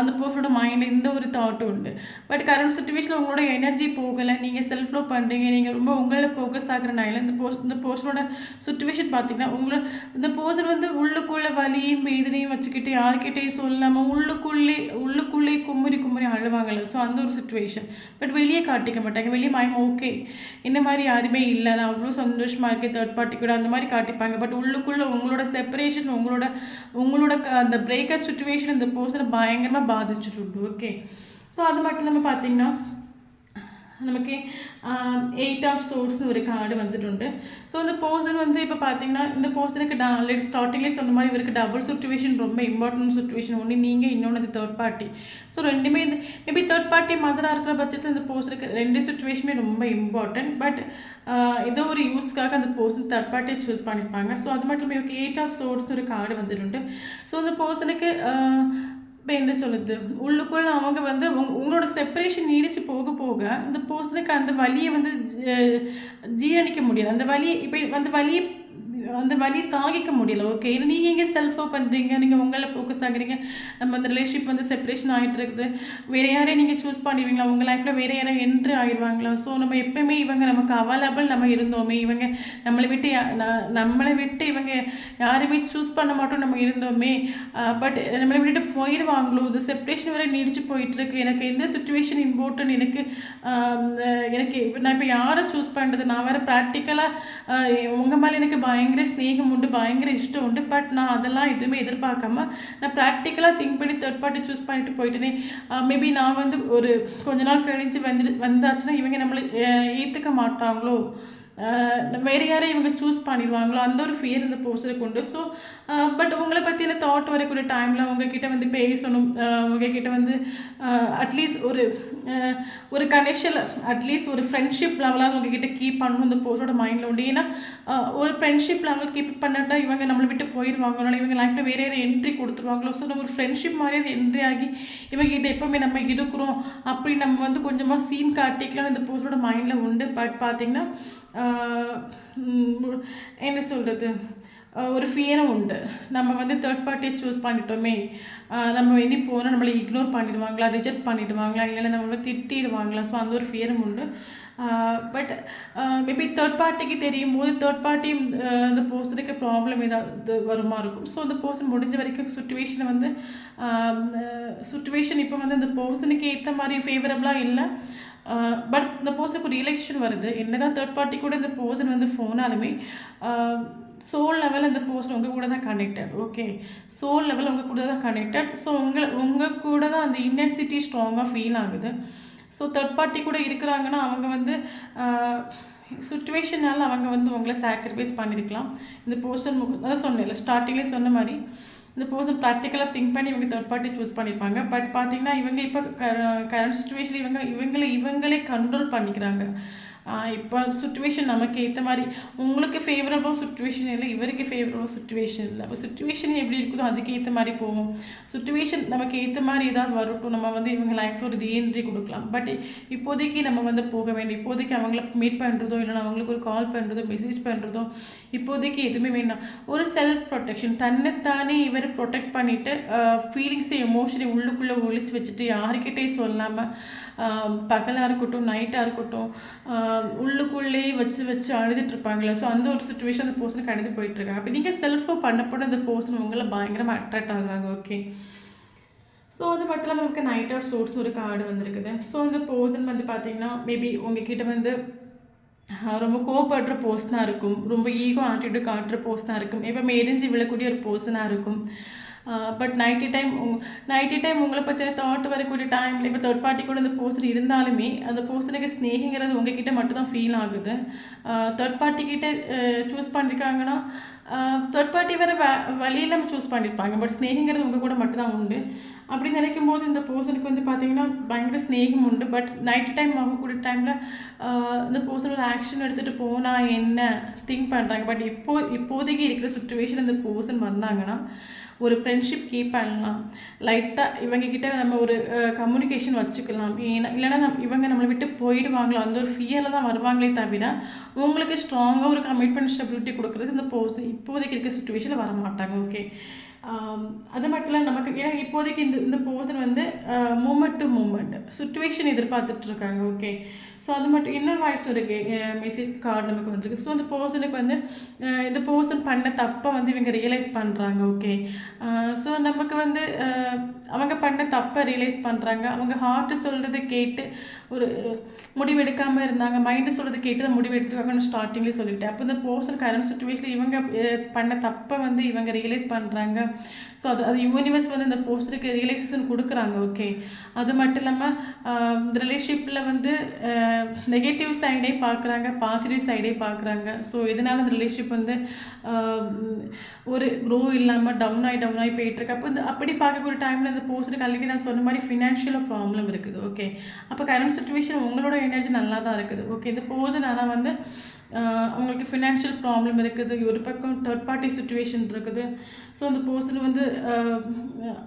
அந்த பர்சனோட மைண்டில் இந்த ஒரு தாட்டும் உண்டு. பட் கரண்ட் சுச்சுவேஷனில் உங்களோட எனர்ஜி போகலை, நீங்கள் செல்ஃப் லவ் பண்ணுறீங்க, நீங்கள் ரொம்ப உங்களை ஃபோக்கஸ் ஆகுறனால இந்த பர்சனோட சுச்சுவேஷன் பார்த்தீங்கன்னா இந்த பர்சன் வந்து உள்ளுக்குள்ளே வலியும் வேதனையும் வச்சுக்கிட்டு யார்கிட்டையும் சொல்லாமல் உள்ளுக்குள்ளே கும்மரி அழுவாங்கல்ல. ஸோ அந்த ஒரு சுச்சுவேஷன். பட் வெளியே காட்டிக்க மாட்டாங்க. வெளியே ஓகே இந்த மாதிரி யாருமே இல்லை, நான் அவ்வளோ சந்தோஷமாக இருக்கேன் தேர்ட் பார்ட்டி கூட, அந்த மாதிரி காட்டிப்பாங்க. பட் உள்ளுக்குள்ளே உங்களோட செப்பரேஷன், உங்களோட அந்த பிரேக்கப் சுச்சுவேஷன் இந்த பர்சனை பயங்கரமாக பாதிச்சுட்டு. ஓகே, ஸோ அது மட்டும் இல்லாமல் பார்த்தீங்கன்னா நமக்கு 8 ஆஃப் சோர்ஸ்னு ஒரு கார்டு வந்துட்டு. ஸோ இந்த பர்சன் வந்து இப்போ பார்த்தீங்கன்னா இந்த பர்சனுக்கு ஆல்ரெடி ஸ்டார்டிங்லேயே சொன்ன மாதிரி இவருக்கு டபுள் சுச்சுவேஷன் ரொம்ப இம்பார்ட்டன்ட் சுச்சுவேஷன். ஒன்று நீங்கள், இன்னொன்று தேர்ட் பார்ட்டி. ஸோ ரெண்டுமே இந்த மேபி தேர்ட் பார்ட்டி மதராக இருக்கிற பட்சத்தில் இந்த பர்சனுக்கு 2 சுச்சுவேஷனுமே ரொம்ப இம்பார்ட்டன்ட். பட் ஏதோ ஒரு யூஸ்க்காக அந்த பர்சன் தேர்ட் பார்ட்டியை சூஸ் பண்ணியிருப்பாங்க. ஸோ அது மட்டும் இவருக்கு 8 ஆஃப் சோர்ஸ்னு ஒரு கார்டு வந்துட்டு. ஸோ இந்த பர்சனுக்கு இப்போ என்ன சொல்லுது, உள்ளுக்குள்ள அவங்க வந்து உங்களோட செப்பரேஷன் நீடிச்சு போக போக இந்த பர்சனுக்கு அந்த வலியை வந்து ஜீரணிக்க முடியாது. அந்த வலியை இப்போ அந்த வலியை தாங்கிக்க முடியல. ஓகே, நீங்கள் எங்கே செல்ஃபோ பண்ணுறீங்க, நீங்கள் உங்களை ஃபோக்கஸ் ஆகுறீங்க, நம்ம அந்த ரிலேஷன்ஷிப் வந்து செப்பரேஷன் ஆகிட்டு இருக்குது, வேறு யாரையும் நீங்கள் சூஸ் பண்ணிடுவீங்களா, உங்கள் லைஃப்பில் வேறு யாரையும் என்ட்ரு ஆகிடுவாங்களா. ஸோ நம்ம எப்போயுமே இவங்க நமக்கு அவைலபிள் நம்ம இருந்தோமே, இவங்க நம்மளை விட்டு இவங்க யாருமே சூஸ் பண்ண மாட்டோம் நம்ம இருந்தோமே, பட் நம்மளை விட்டுட்டு போயிடுவாங்களோ, இந்த செப்பரேஷன் வரை நீடிச்சு போயிட்டுருக்கு, எனக்கு எந்த சுச்சுவேஷன் இம்பார்ட்டன்ட், எனக்கு நான் இப்போ யாரை சூஸ் பண்ணுறது, நான் வேறு ப்ராக்டிக்கலாக உங்கள் மேலே எனக்கு பயங்கர ஸ்நேகம் உண்டு, பயங்கர இஷ்டம் உண்டு, பட் நான் அதெல்லாம் எதுவுமே எதிர்பார்க்காம நான் ப்ராக்டிக்கலாக திங்க் பண்ணி தேர்ட் பார்ட்டி சூஸ் பண்ணிட்டு போயிட்டேனே, மேபி நான் வந்து ஒரு கொஞ்ச நாள் கழிஞ்சு வந்தாச்சுன்னா இவங்க நம்மளை ஏற்றுக்க மாட்டாங்களோ, வேறு யாரையும் இவங்க சூஸ் பண்ணிடுவாங்களோ, அந்த ஒரு ஃபியர் இந்த பர்சனுக்கு உண்டு. ஸோ பட் உங்களை பற்றின தாட் வரக்கூடிய டைமில் உங்ககிட்ட வந்து பேசணும், உங்ககிட்ட வந்து அட்லீஸ்ட் ஒரு கனெக்ஷன், அட்லீஸ்ட் ஒரு ஃப்ரெண்ட்ஷிப் லெவலாக உங்ககிட்ட கீப் பண்ணணும் இந்த பர்சனோட மைண்டில் உண்டு. ஏன்னா ஒரு ஃப்ரெண்ட்ஷிப் லெவல் கீப் பண்ணிட்டா இவங்க நம்மளை விட்டு போயிடுவாங்களோ, இவங்க லைஃப்பில் வேறு யாரும் என்ட்ரி கொடுத்துருவாங்களோ. ஸோ நம்ம ஒரு ஃப்ரெண்ட்ஷிப் மாதிரி அது என்ட்ரி ஆகி இவங்ககிட்ட எப்போவுமே நம்ம இருக்கிறோம் அப்படி நம்ம வந்து கொஞ்சமாக சீன் காட்டிக்கலாம் இந்த பர்சனோட மைண்டில் உண்டு. பட் பார்த்திங்கன்னா என்ன சொல்கிறது, ஒரு ஃபியரும் உண்டு, நம்ம வந்து தேர்ட் பார்ட்டியை சூஸ் பண்ணிட்டோமே, நம்ம இனி போனால் நம்மளை இக்னோர் பண்ணிடுவாங்களா, ரிஜெக்ட் பண்ணிடுவாங்களா, இல்லைன்னா நம்மளை திட்டிடுவாங்களா. ஸோ அந்த ஒரு ஃபியரும் உண்டு. பட் மேபி தேர்ட் பார்ட்டிக்கு தெரியும் போது தேர்ட் பார்ட்டி அந்த பர்சனுக்கு ப்ராப்ளம் ஏதாவது வருமா இருக்கும். ஸோ அந்த பர்சன் முடிஞ்ச வரைக்கும் சுச்சுவேஷன் இப்போ வந்து அந்த பர்சனுக்கு ஏற்ற மாதிரி ஃபேவரபுளாக இல்லை. பட் இந்த பர்சனுக்கு ஒரு ரிலேஷன் வருது, என்னதான் தேர்ட் பார்ட்டி கூட இந்த பர்சன் வந்து போனாலுமே சோல் லெவல் அந்த பர்சன் உங்கள் கூட தான் கனெக்டட். ஓகே, சோல் லெவல் உங்கள் கூட தான் கனெக்டட். ஸோ உங்கள் கூட தான் அந்த இன்டென்சிட்டி ஸ்ட்ராங்காக ஃபீல் ஆகுது. ஸோ தேர்ட் பார்ட்டி கூட இருக்கிறாங்கன்னா அவங்க வந்து சுச்சுவேஷனால் அவங்க வந்து உங்களை சாக்ரிஃபைஸ் பண்ணியிருக்கலாம். இந்த பர்சன் அதான் சொன்னேன்ல ஸ்டார்டிங்லேயே சொன்ன மாதிரி இந்த பர்சன் ப்ராக்டிக்கலாக திங்க் பண்ணி இவங்க தேர்ட் பார்ட்டி சூஸ் பண்ணியிருப்பாங்க. பட் பார்த்தீங்கன்னா இவங்க இப்போ கரண்ட் சுச்சுவேஷன் இவங்களே கண்ட்ரோல் பண்ணிக்கிறாங்க. இப்போ சுச்சுவேஷன் நமக்கு ஏற்ற மாதிரி உங்களுக்கு ஃபேவரபுள் சுச்சுவேஷன் இல்லை, இவருக்கு ஃபேவரபுள் சுச்சுவேஷன் இல்லை. அப்போ சுச்சுவேஷன் எப்படி இருக்குதோ அதுக்கு ஏற்ற மாதிரி போகும். சுச்சுவேஷன் நமக்கு ஏற்ற மாதிரி ஏதாவது வரட்டும், நம்ம வந்து இவங்க லைஃப்பில் ஒரு ரீஎன்ட்ரி கொடுக்கலாம். பட் இப்போதைக்கு நம்ம வந்து போக வேண்டிய, இப்போதைக்கு அவங்கள மீட் பண்ணுறதோ இல்லைன்னா அவங்களுக்கு ஒரு கால் பண்ணுறதோ மெசேஜ் பண்ணுறதோ இப்போதைக்கு எதுவுமே வேண்டாம். ஒரு செல்ஃப் ப்ரொடெக்ஷன், தன்னைத்தானே இவர் ப்ரொடெக்ட் பண்ணிவிட்டு ஃபீலிங்ஸை எமோஷனை உள்ளுக்குள்ளே ஒழிச்சு வச்சுட்டு யாருக்கிட்டே சொல்லாமல் பகலாக இருக்கட்டும் நைட்டாக இருக்கட்டும் உள்ளுக்குள்ளே வச்சு அழுதுட்டு இருப்பாங்களே. ஸோ அந்த ஒரு சுச்சுவேஷன் அந்த பர்சனுக்கு கடந்து போயிட்டுருக்காங்க. அப்போ நீங்கள் செல்ஃபோ பண்ணப்போட அந்த பர்சன் உங்களை பயங்கரமாக அட்ராக்ட் ஆகுறாங்க. ஓகே, ஸோ அது மட்டும் இல்லாமல் நமக்கு நைட் ஆஃப் சோர்ஸ் ஒரு கார்டு வந்திருக்குது. ஸோ அந்த பர்சன் வந்து பார்த்தீங்கன்னா மேபி உங்ககிட்ட வந்து ரொம்ப கோவப்படுற பர்சனாக இருக்கும், ரொம்ப ஈகோ ஆட்டிடியூட் காட்டுற பர்சனாக இருக்கும், எப்போ எரிஞ்சு விழக்கூடிய ஒரு பர்சனாக இருக்கும். பட் நைட்டி டைம் உங்களை பற்றின தாட் வரக்கூடிய டைமில் இப்போ தேர்ட் பார்ட்டி கூட அந்த பர்சன் இருந்தாலுமே அந்த பர்சனுக்கு ஸ்னேகிங்கிறது உங்ககிட்ட மட்டும்தான் ஃபீல் ஆகுது. தேர்ட் பார்ட்டிக்கிட்ட சூஸ் பண்ணியிருக்காங்கன்னா தேர்ட் பார்ட்டி வேறு வழியில் நம்ம சூஸ் பண்ணியிருப்பாங்க, பட் ஸ்னேகிங்கிறது உங்கள் கூட மட்டும்தான் உண்டு. அப்படி நினைக்கும் போது இந்த பர்சனுக்கு வந்து பார்த்திங்கன்னா பயங்கர ஸ்னேகம் உண்டு. பட் நைட்டு டைம் ஆகக்கூடிய டைமில் இந்த பர்சன் ஒரு ஆக்ஷன் எடுத்துகிட்டு போனால் என்ன திங்க் பண்ணுறாங்க. பட் இப்போதைக்கு இருக்கிற சுச்சுவேஷன் இந்த பர்சன் வந்தாங்கன்னா ஒரு ஃப்ரெண்ட்ஷிப் கீப் பண்ணலாம், லைட்டாக இவங்கக்கிட்ட நம்ம ஒரு கம்யூனிகேஷன் வச்சுக்கலாம். ஏன்னா இல்லைனா இவங்க நம்மளை விட்டு போயிடுவாங்களோ அந்த ஒரு ஃபியரில் தான் வருவாங்களே தவிர உங்களுக்கு ஸ்ட்ராங்காக ஒரு கமிட்மெண்ட் ஸ்டெபிலிட்டி கொடுக்குறது இந்த இப்போதைக்கு இருக்க சுச்சுவேஷனில் வர மாட்டாங்க. ஓகே, அது மட்டும் இல்லை நமக்கு ஏன்னா இப்போதைக்கு இந்த பர்சன் வந்து மூமெண்ட் டு மூமெண்ட் சுச்சுவேஷன் எதிர்பார்த்துட்ருக்காங்க. ஓகே, ஸோ அது மட்டும் இன்னொரு வாய்ஸ் இருக்கு மெசேஜ் கார்டு நமக்கு வந்துருக்கு. ஸோ அந்த பர்சனுக்கு வந்து இந்த பர்சன் பண்ண தப்பை வந்து இவங்க ரியலைஸ் பண்ணுறாங்க. ஓகே, ஸோ நமக்கு வந்து அவங்க பண்ண தப்பை ரியலைஸ் பண்ணுறாங்க. அவங்க ஹார்ட்டு சொல்கிறத கேட்டு ஒரு முடிவு எடுக்காமல் இருந்தாங்க, மைண்டு சொல்கிறத கேட்டு தான் முடிவு எடுத்துருக்காங்கன்னு ஸ்டார்டிங்லேயே சொல்லிவிட்டேன். அப்போ இந்த பர்சன் கரண்ட் சுச்சுவேஷனில் இவங்க பண்ண தப்பை வந்து இவங்க ரியலைஸ் பண்ணுறாங்க. ஸோ அது யூனிவர்ஸ் வந்து இந்த பர்சனுக்கு ரியலைசேஷன் கொடுக்குறாங்க. ஓகே, அது மட்டும் இல்லாமல் இந்த ரிலேஷன்ஷிப்பில் வந்து நெகட்டிவ் சைடே பார்க்குறாங்க, பாசிட்டிவ் சைடே பார்க்குறாங்க. ஸோ இதனால் அந்த ரிலேஷன்ஷிப் வந்து ஒரு க்ரோ இல்லாமல் டவுன் ஆகி போயிட்டுருக்கு. அப்போ இந்த அப்படி பார்க்கக்கூடிய டைமில் இந்த பர்சனுக்கு ஆல்ரெடி நான் சொன்ன மாதிரி ஃபினான்ஷியலாக ப்ராப்ளம் இருக்குது. ஓகே, அப்போ கரண்ட் சுச்சுவேஷன் உங்களோட எனர்ஜி நல்லா தான் இருக்குது. ஓகே, இந்த பர்சன் ஆனால் வந்து அவங்களுக்கு ஃபினான்ஷியல் ப்ராப்ளம் இருக்குது, ஒரு பக்கம் தேர்ட் பார்ட்டி சுச்சுவேஷன் இருக்குது. ஸோ அந்த பர்சன் வந்து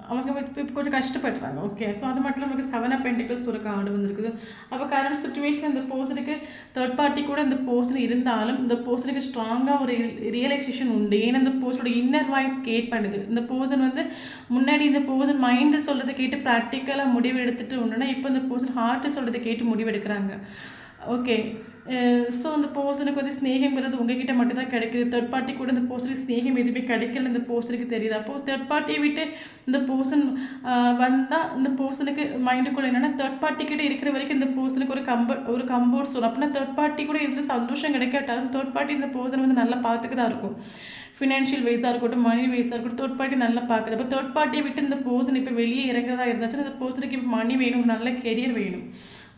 அவங்க இப்போ கொஞ்சம் கஷ்டப்படுறாங்க. ஓகே, ஸோ அது மட்டும் நமக்கு 7 of Pentacles ஒரு கார்டு வந்துருக்குது. அப்போ கரண்ட் சுச்சுவேஷன் இந்த பர்சனுக்கு தேர்ட் பார்ட்டி கூட இந்த பர்சன் இருந்தாலும் இந்த பர்சனுக்கு ஸ்ட்ராங்காக ஒரு ரியலைசேஷன் உண்டு. ஏன்னா இந்த பர்சனோட இன்னர் வாய்ஸ் கேட் பண்ணுது. இந்த பர்சன் வந்து முன்னாடி இந்த பர்சன் மைண்டு சொல்கிறத கேட்டு ப்ராக்டிக்கலாக முடிவு எடுத்துகிட்டு உண்டுன்னா இப்போ இந்த பர்சன் ஹார்ட்டு சொல்கிறத கேட்டு முடிவு எடுக்கிறாங்க. ஓகே, ஸோ அந்த பர்சனுக்கு வந்து ஸ்நேகங்கிறது உங்ககிட்ட மட்டும் தான் கிடைக்குது. தேர்ட் பார்ட்டி கூட இந்த பர்சனுக்கு ஸ்நேகம் எதுவுமே கிடைக்கல இந்த பர்சனுக்கு தெரியுது. அப்போது தேர்ட் பார்ட்டியை விட்டு இந்த பர்சன் வந்தால் இந்த பர்சனுக்கு மைண்டுக்குள்ளே என்னென்னா தேர்ட் பார்ட்டி கிட்ட இருக்கிற வரைக்கும் இந்த பர்சனுக்கு ஒரு கம்போர்ட் சொல்லணும். அப்படின்னா தேர்ட் பார்ட்டி கூட இருந்து சந்தோஷம் கிடைக்காட்டாலும் தேர்ட் பார்ட்டி இந்த பர்சன் வந்து நல்லா பார்த்துக்கு தான் இருக்கும். ஃபினான்ஷியல் வைஸாக இருக்கட்டும், மணி வைஸாக இருக்கட்டும், தேர்ட் பார்ட்டி நல்லா பார்க்குது. அப்போ தேர்ட் பார்ட்டியை விட்டு இந்த பர்சன் இப்போ வெளியே இறங்குறதா இருந்துச்சுன்னா இந்த பர்சனுக்கு இப்போ மணி வேணும், நல்ல கெரியர் வேணும்.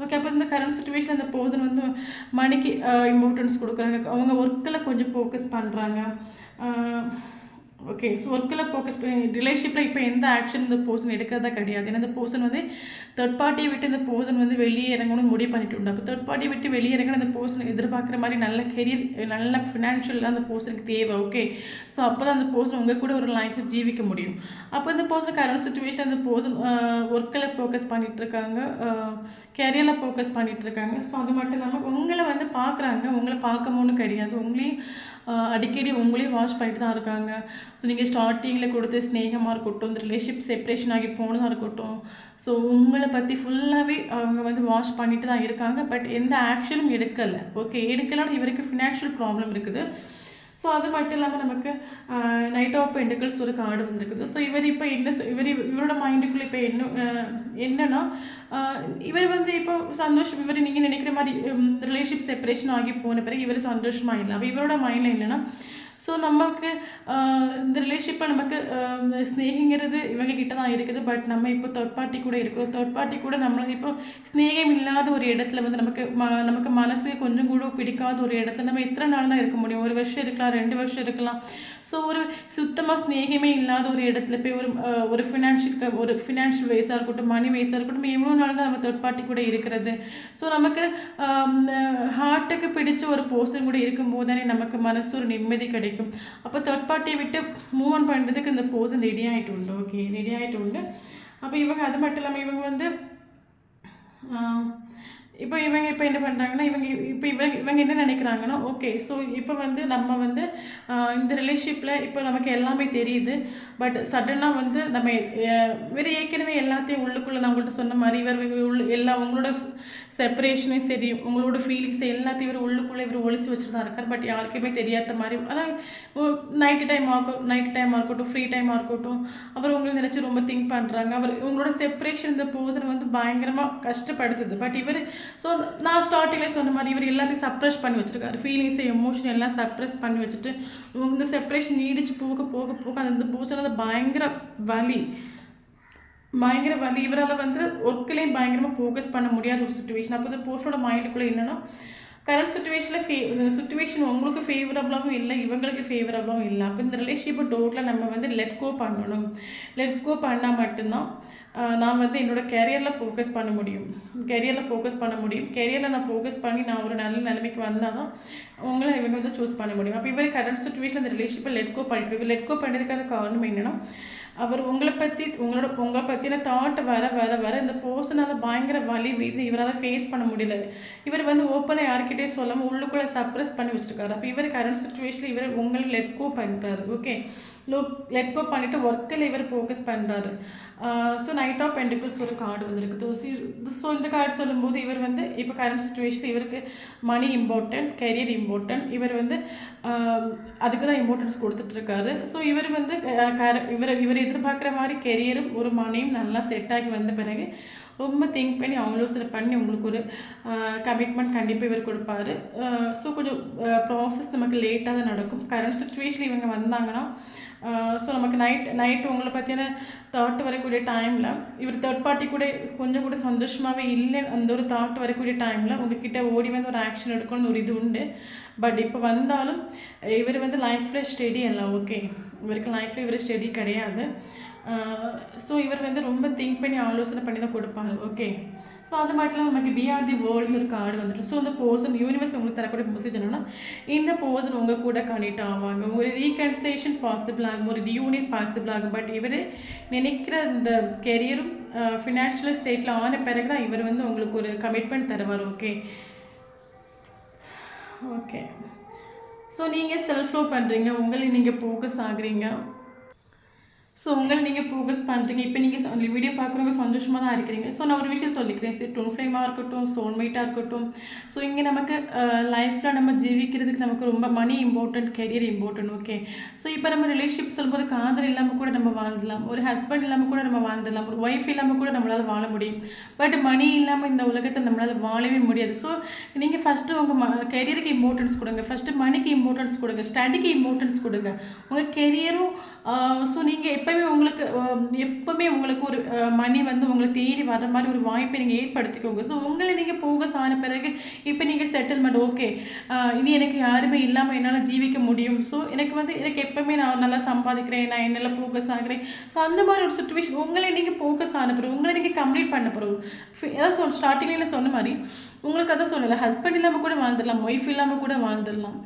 ஓகே, அப்போ இந்த கரண்ட் சுச்சுவேஷன் அந்த பர்சன் வந்து மணிக்கு இம்பார்ட்டன்ஸ் கொடுக்குறாங்க. அவங்க ஒர்க்கில் கொஞ்சம் ஃபோக்கஸ் பண்ணுறாங்க. ஓகே, ஸோ ஒர்க்கில் ஃபோக்கஸ் பண்ணி ரிலேஷன்ஷிப்பில் இப்போ எந்த ஆக்ஷன் இந்த பர்சன் எடுக்கிறதா கிடையாது. ஏன்னா இந்த பர்சன் வந்து தேர்ட் பார்ட்டியை விட்டு இந்த பர்சன் வந்து வெளியே இறங்கணும்னு முடிவு பண்ணிட்டு உண்டு. அப்போ தேர்ட் பார்ட்டியை விட்டு வெளியே இறங்கணும் அந்த பர்சன் எதிர்பார்க்குற மாதிரி நல்ல கெரியர், நல்ல ஃபினான்ஷியலாக அந்த பர்சனுக்கு தேவை. ஓகே, ஸோ அப்போ தான் அந்த பர்சன் உங்கள் கூட ஒரு லைஃப்பை ஜீவிக்க முடியும். அப்போ இந்த பர்சன் கரண்ட் சுச்சுவேஷன் அந்த பர்சன் ஒர்க்கில் ஃபோக்கஸ் பண்ணிகிட்ருக்காங்க, கெரியரில் ஃபோக்கஸ் பண்ணிகிட்ருக்காங்க. ஸோ அது மட்டும் இல்லாமல் உங்களை வந்து பார்க்குறாங்க, உங்களை பார்க்கணும்னு கிடையாது, உங்களையும் அடிக்கடி உங்களையும் வாஷ் பண்ணிட்டு தான் இருக்காங்க. ஸோ நீங்கள் ஸ்டார்டிங்கில் கொடுத்த ஸ்நேகமாக இருக்கட்டும், இந்த ரிலேஷன்ஷிப் செப்பரேஷன் ஆகி போனதாக இருக்கட்டும், ஸோ உங்களை பற்றி ஃபுல்லாகவே அவங்க வந்து வாஷ் பண்ணிட்டு தான் இருக்காங்க. பட் எந்த ஆக்ஷனும் எடுக்கலை. ஓகே, எடுக்கலான்னு இவருக்கு ஃபினான்ஷியல் ப்ராப்ளம் இருக்குது. ஸோ அது மட்டும் இல்லாமல் நமக்கு நைட் ஆஃப் பென்டிகல்ஸ் ஒரு கார்டு வந்துருக்குது. ஸோ இவர் இப்போ என்ன இவரோட மைண்டுக்குள்ளே இப்போ என்னன்னா இவர் வந்து இப்போ சந்தோஷம், இவர் நீங்கள் நினைக்கிற மாதிரி ரிலேஷன்ஷிப் செப்பரேஷன் ஆகி போன பிறகு இவர் சந்தோஷமாக இல்லை. அப்போ இவரோட மைண்டில் என்னென்னா ஸோ நமக்கு இந்த ரிலேஷன்ஷிப்பை நமக்கு ஸ்நேகங்கிறது இவங்க கிட்ட தான் இருக்குது. பட் நம்ம இப்போ தேர்ட் பார்ட்டி கூட இருக்கிறோம். தேர்ட் பார்ட்டி கூட நம்மளை இப்போ ஸ்நேகம் இல்லாத ஒரு இடத்துல வந்து நமக்கு மனசு கொஞ்சம் கூட பிடிக்காத ஒரு இடத்துல நம்ம எத்தனை நாள் தான் இருக்க முடியும்? 1 வருஷம் இருக்கலாம், 2 வருஷம் இருக்கலாம். ஸோ ஒரு சுத்தமாக ஸ்நேகமே இல்லாத ஒரு இடத்துல போய் ஒரு ஃபினான்ஷியல் வைஸாக இருக்கட்டும், மணி வைஸாக இருக்கட்டும், எவ்வளோ நாள் தான் நம்ம தேர்ட் பார்ட்டி கூட இருக்கிறது? ஸோ நமக்கு ஹார்ட்டுக்கு பிடிச்ச ஒரு பர்சன் கூட இருக்கும்போது தானே நமக்கு மனசு ஒரு நிம்மதி கிடைக்கும். அப்போ தேர்ட் பார்ட்டியை விட்டு மூவ் ஆன் பண்ணுறதுக்கு இந்த பர்சன் ரெடி ஆகிட்டு உண்டு. ஓகே, ரெடி ஆகிட்டு உண்டு. அப்போ இவங்க அது மட்டும் இல்லாமல் இவங்க வந்து இப்போ என்ன பண்ணுறாங்கன்னா இவங்க என்ன நினைக்கிறாங்கன்னா ஓகே, ஸோ இப்போ வந்து நம்ம வந்து இந்த ரிலேஷன்ஷிப்பில் இப்போ நமக்கு எல்லாமே தெரியுது. பட் சடனாக வந்து நம்ம வேறு ஏற்கனவே எல்லாத்தையும் உள்ளுக்குள்ளே நான் உங்கள்கிட்ட சொன்ன மாதிரி எல்லாம் உங்களோட செப்பரேஷனையும் சரி, உங்களோட ஃபீலிங்ஸ் எல்லாத்தையும் இவர் ஒழிச்சு வச்சுட்டு தான் இருக்கார். பட் யாருக்குமே தெரியாத மாதிரி, அதான் நைட்டு டைமாக இருக்கட்டும், ஃப்ரீ டைமாக இருக்கட்டும், அவர் உங்களை நினச்சி ரொம்ப திங்க் பண்ணுறாங்க. உங்களோட செப்பரேஷன் இந்த பர்சன் வந்து பயங்கரமாக கஷ்டப்படுத்துது. பட் இவர் ஸோ நான் ஸ்டார்டிங்கில் சொன்ன மாதிரி இவர் எல்லாத்தையும் சப்ரெஸ் பண்ணி வச்சுருக்காரு. ஃபீலிங்ஸை, எமோஷன் எல்லாம் சப்ரெஸ் பண்ணி வச்சுட்டு இந்த செப்பரேஷன் நீடிச்சு போக அந்த பர்சன் வந்து பயங்கர வலி. இவரால் வந்து ஒர்க்கிலையும் பயங்கரமாக ஃபோக்கஸ் பண்ண முடியாத ஒரு சுச்சுவேஷன். அப்போ இந்த பர்சனோட மைண்டுக்குள்ளே என்னென்னா கரண்ட் சுச்சுவேஷன் உங்களுக்கு ஃபேவரபுளாகவும் இல்லை, இவங்களுக்கு ஃபேவரபுளாகவும் இல்லை. அப்போ இந்த ரிலேஷன்ஷிப்பை டோட்டலாக நம்ம வந்து லெட் கோ பண்ணணும். லெட் கோ பண்ணால் மட்டும்தான் நான் வந்து என்னோடய கெரியரில் ஃபோக்கஸ் பண்ண முடியும். கெரியரில் நான் ஃபோக்கஸ் பண்ணி நான் ஒரு நல்ல நிலைமைக்கு வந்தால் தான் இவங்க வந்து சூஸ் பண்ண முடியும். அப்போ இவர் கரண்ட் சுச்சுவேஷன் அந்த ரிலேஷன்ஷிப்பை லெட் கோ பண்ணுறதுக்கான காரணம் என்னென்னா அவர் உங்களை பற்றின தாட் வர வர வர இந்த பர்சனால் பயங்கர வலி வீது இவரால் ஃபேஸ் பண்ண முடியல. இவர் வந்து ஓப்பனாக யார்கிட்டே சொல்லாமல் உள்ளுக்குள்ளே சப்ரஸ் பண்ணி வச்சுருக்காரு. அப்போ இவர் கரண்ட் சுச்சுவேஷனில் இவர் உங்களை லெட் கோ பண்ணுறாரு. ஓகே, லெட் கோ பண்ணிவிட்டு ஒர்க்கில் இவர் ஃபோக்கஸ் பண்ணுறாரு. ஸோ நைட் ஆஃப் பென்டிகிள்ஸ் ஒரு கார்டு வந்துருக்குது. ஸோ இந்த கார்டு சொல்லும்போது இவர் வந்து இப்போ கரண்ட் சுச்சுவேஷனில் இவருக்கு மணி இம்பார்ட்டன்ட், கெரியர் இம்பார்ட்டன்ட். இவர் வந்து அதுக்கு தான் இம்பார்ட்டன்ஸ் கொடுத்துட்ருக்காரு. ஸோ இவர் வந்து இவர் எதிர்பார்க்குற மாதிரி கெரியரும் ஒரு மணியும் நல்லா செட் ஆகி வந்த பிறகு ரொம்ப திங்க் பண்ணி ஆலோசனை பண்ணி உங்களுக்கு ஒரு கமிட்மெண்ட் கண்டிப்பாக இவர் கொடுப்பாரு. ஸோ கொஞ்சம் ப்ராசஸ் நமக்கு லேட்டாக தான் நடக்கும். கரண்ட் சுச்சுவேஷனில் இவங்க வந்தாங்கன்னா ஸோ நமக்கு நைட்டு உங்களை பற்றின தாட் வரக்கூடிய டைமில் இவர் தேர்ட் பார்ட்டி கூட கொஞ்சம் கூட சந்தோஷமாகவே இல்லை அந்த ஒரு தாட் வரக்கூடிய டைமில் உங்ககிட்ட ஓடி வந்து ஒரு ஆக்ஷன் எடுக்கணும்னு ஒரு இது உண்டு. பட் இப்போ வந்தாலும் இவர் வந்து லைஃப்பில் ஸ்டெடி அல்ல. ஓகே, இவருக்கு லைஃப்பில் இவர் ஸ்டெடி கிடையாது. ஸோ இவர் வந்து ரொம்ப திங்க் பண்ணி ஆலோசனை பண்ணி தான் கொடுப்பாங்க. ஓகே, ஸோ அது மட்டும் நமக்கு பிஆர் தி வேர்ல்டுன்னு ஒரு கார்டு வந்துடும். ஸோ இந்த பர்சன் யூனிவர்ஸ் உங்களுக்கு தரக்கூடிய மெசேஜ் என்னன்னா, இந்த பர்சன் உங்கள் கூட கனெக்ட் ஆவாங்க, ஒரு ரீகன்சிலேஷன் பாசிபிள் ஆகும், ஒரு ரியூனியன் பாசிபிள் ஆகும். பட் இவர் நினைக்கிற இந்த கெரியரும் ஃபினான்ஷியல் ஸ்டேட்டில் ஆன பிறகு தான் இவர் வந்து உங்களுக்கு ஒரு கமிட்மெண்ட் தருவார். ஓகே ஓகே ஸோ நீங்கள் செல்ஃப் லவ் பண்ணுறீங்க, உங்களை நீங்கள் ஃபோக்கஸ் ஆகுறீங்க. ஸோ உங்களை நீங்கள் ஃபோக்கஸ் பண்ணுறீங்க. இப்போ நீங்கள் வீடியோ பார்க்குறவங்க சந்தோஷமாக தான் இருக்கிறீங்க. ஸோ நான் ஒரு விஷயம் சொல்லிக்கிறேன். சரி, ட்வின் ஃப்ளேமாக இருக்கட்டும், சோல்மேட்டாக இருக்கட்டும், ஸோ இங்கே நமக்கு லைஃப்பில் நம்ம ஜீவிக்கிறதுக்கு நமக்கு ரொம்ப money important, career important. Okay, so இப்போ நம்ம ரிலேஷன்ஷிப் சொல்லும்போது காதல் இல்லாமல் கூட நம்ம வாழ்ந்துடலாம், ஒரு ஹஸ்பண்ட் இல்லாமல் கூட நம்ம வாழ்ந்துடலாம், ஒரு ஒய்ஃப் இல்லாமல் கூட நம்மளால் வாழ முடியும். பட் மணி இல்லாமல் இந்த உலகத்தில் நம்மளால் வாழவே முடியாது. ஸோ நீங்கள் ஃபஸ்ட்டு உங்கள் கெரியருக்கு இம்பார்ட்டன்ஸ் கொடுங்க, ஃபஸ்ட்டு மணிக்கு இம்பார்ட்டன்ஸ் கொடுங்க, ஸ்டடிக்கு இம்பார்ட்டன்ஸ் கொடுங்க, உங்கள் கெரியரும். ஸோ நீங்கள் எப்போவுமே உங்களுக்கு ஒரு மணி வந்து உங்களை தேடி வர்ற மாதிரி ஒரு வாய்ப்பை நீங்கள் ஏற்படுத்திக்கோங்க. ஸோ உங்களை நீங்கள் ஃபோக்கஸ் ஆன பிறகு இப்போ நீங்கள் செட்டில்மெண்ட். ஓகே, இனி எனக்கு யாருமே இல்லாமல் என்னால் ஜீவிக்க முடியும். ஸோ எனக்கு எப்போவுமே நான் நல்லா சம்பாதிக்கிறேன், நான் என்னெல்லாம் ஃபோக்கஸ் ஆகிறேன். ஸோ அந்த மாதிரி ஒரு சுச்சுவேஷன் உங்களை நீங்கள் ஃபோக்கஸ் ஆன பிறகு உங்களை நீங்கள் கம்ப்ளீட் பண்ண பிறகு ஏதாவது ஸ்டார்டிங்கில் சொன்ன மாதிரி உங்களுக்கு அதான் சொல்லலை, ஹஸ்பண்ட் இல்லாமல் கூட வாழ்ந்துடலாம், ஒய்ஃப் இல்லாமல் கூட வாழ்ந்துடலாம்.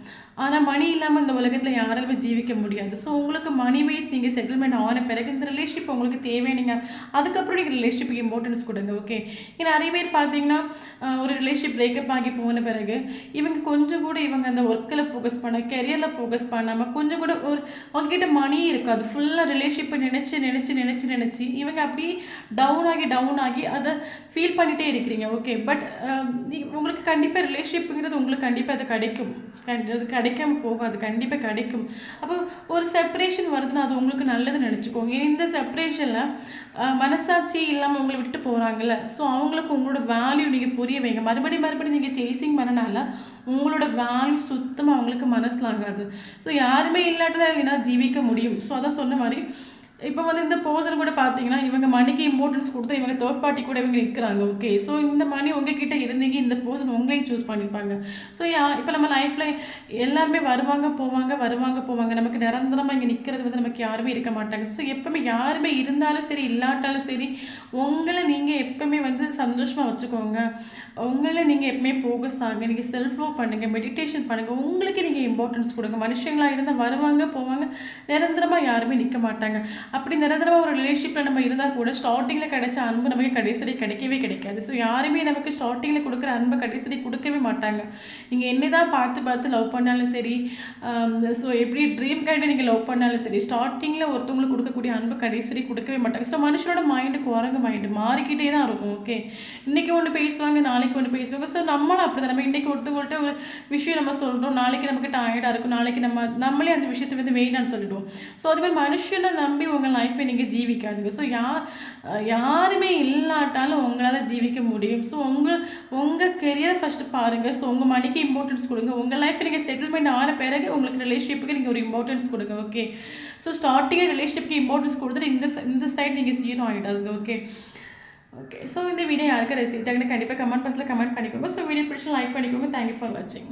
ஆனால் மணி இல்லாமல் இந்த உலகத்தில் யாராலுமே ஜீவிக்க முடியாது. ஸோ உங்களுக்கு மணி வைஸ் நீங்கள் செட்டில்மெண்ட் ஆன பிறகு இந்த ரிலேஷன்ஷிப் உங்களுக்கு தேவை. நீங்கள் அதுக்கப்புறம் நீங்கள் ரிலேஷன்ஷிப்புக்கு இம்பார்ட்டன்ஸ் கொடுங்க. ஓகே, இங்கே நிறைய பேர் பார்த்தீங்கன்னா ஒரு ரிலேஷன்ஷிப் பிரேக்கப் ஆகி போன பிறகு இவங்க கொஞ்சம் கூட அந்த ஒர்க்கில் ஃபோக்கஸ் பண்ண, கெரியரில் ஃபோக்கஸ் பண்ணாமல் கொஞ்சம் கூட அவங்ககிட்ட மணி இருக்காது. ஃபுல்லாக ரிலேஷன்ஷிப்பை நினச்சி இவங்க அப்படியே டவுன் ஆகி அதை ஃபீல் பண்ணிகிட்டே இருக்கிறீங்க. ஓகே, பட் உங்களுக்கு கண்டிப்பாக ரிலேஷன்ஷிப்புங்கிறது உங்களுக்கு கண்டிப்பாக அது கிடைக்கும், அது கிடைக்காமல் போகாது, கண்டிப்பாக கிடைக்கும். அப்போ ஒரு செப்பரேஷன் வருதுன்னா அது உங்களுக்கு நல்லதுன்னு நினச்சிக்கோங்க. இந்த செப்பரேஷனில் மனசாட்சி இல்லாமல் உங்களை விட்டு போகிறாங்கல்ல, ஸோ அவங்களுக்கு உங்களோட வேல்யூ நீங்கள் புரிய வைங்க. மறுபடியும் நீங்கள் சேசிங் பண்ணனால உங்களோட வேல்யூ சுத்தமாக அவங்களுக்கு மனசில் ஆகாது. ஸோ யாருமே இல்லாட்டி தான் என்னால் ஜீவிக்க முடியும். ஸோ அதான் சொன்ன மாதிரி இப்போ வந்து இந்த பர்சன் கூட பார்த்தீங்கன்னா இவங்க மணிக்கு இம்பார்ட்டன்ஸ் கொடுத்து இவங்க தேர்ட் பார்ட்டி கூட இவங்க நிற்கிறாங்க. ஓகே, ஸோ இந்த மணி உங்ககிட்ட இருந்தீங்க, இந்த பர்சன் உங்களையும் சூஸ் பண்ணிப்பாங்க. ஸோ இப்போ நம்ம லைஃப்பில் எல்லாருமே வருவாங்க போவாங்க. நமக்கு நிரந்தரமாக இங்கே நிற்கிறது வந்து நமக்கு யாருமே இருக்க மாட்டாங்க. ஸோ எப்பவுமே யாருமே இருந்தாலும் சரி இல்லாட்டாலும் சரி உங்களை நீங்கள் எப்பவுமே வந்து சந்தோஷமாக வச்சுக்கோங்க. உங்களை நீங்கள் எப்பவுமே ஃபோக்கஸ் ஆகுங்க, நீங்கள் செல்ஃப் லவ் பண்ணுங்கள், மெடிடேஷன் பண்ணுங்கள், உங்களுக்கு நீங்கள் இம்பார்ட்டன்ஸ் கொடுங்க. மனுஷங்களாக இருந்தால் வருவாங்க போவாங்க, நிரந்தரமாக யாருமே நிற்க மாட்டாங்க. அப்படி நிரந்தரமாக ஒரு ரிலேஷன்ஷிப்பில் நம்ம இருந்தால் கூட ஸ்டார்டிங்கில் கிடைச்ச அன்பு நமக்கு கடைசி கிடைக்கவே கிடைக்காது. ஸோ யாருமே நமக்கு ஸ்டார்டிங்கில் கொடுக்குற அன்பை கடைசி கொடுக்கவே மாட்டாங்க. நீங்கள் என்ன தான் பார்த்து லவ் பண்ணாலும் சரி, ஸோ எப்படி ட்ரீம் கைண்டை நீங்கள் லவ் பண்ணாலும் சரி, ஸ்டார்டிங்கில் ஒருத்தவங்களுக்கு கொடுக்கக்கூடிய அன்பு கடைசி கொடுக்கவே மாட்டாங்க. ஸோ மனுஷனோட மைண்டு குரங்கு மைண்டு மாறிக்கிட்டே தான் இருக்கும். ஓகே, இன்றைக்கி ஒன்று பேசுவாங்க, நாளைக்கு ஒன்று பேசுவாங்க. ஸோ நம்மளும் அப்படி தான், நம்ம இன்றைக்கி ஒருத்தவங்கள்ட்ட ஒரு விஷயம் நம்ம சொல்கிறோம், நாளைக்கு நமக்கு டயர்டாக இருக்கும், நாளைக்கு நம்மளே அந்த விஷயத்தை வந்து வேண்டான்னு சொல்லிடுவோம். ஸோ அதுமாதிரி மனுஷனை நம்பி உங்கள் லைஃப்பை நீங்கள் ஜீவிக்காதுங்க. ஸோ யாருமே இல்லாட்டாலும் உங்களால் ஜீவிக்க முடியும். ஸோ உங்கள் கெரியர் ஃபஸ்ட்டு பாருங்கள். ஸோ உங்கள் மணிக்கு இம்பார்ட்டன்ஸ் கொடுங்க. உங்கள் லைஃப்பை நீங்கள் செட்டில்மெண்ட் ஆன பிறகு உங்களுக்கு ரிலேஷன்ஷிப்புக்கு நீங்கள் ஒரு இம்பார்ட்டன்ஸ் கொடுங்க. ஓகே, ஸோ ஸ்டார்டிங்கில் ரிலேஷன்ஷிப்புக்கு இம்பார்ட்டன்ஸ் கொடுத்துட்டு இந்த சைடு நீங்கள் ஜீரோ ஆகிடாதுங்க. ஓகே, ஸோ இந்த வீடியோ யாருக்கு ரெசிப்ட் ஆகுன்னு கண்டிப்பாக கமெண்ட் பாக்ஸில் கமெண்ட் பண்ணிக்கோங்க. ஸோ வீடியோ பிடிச்சி லைக் பண்ணிக்கோங்க. தேங்க்யூ ஃபார் வாட்சிங்.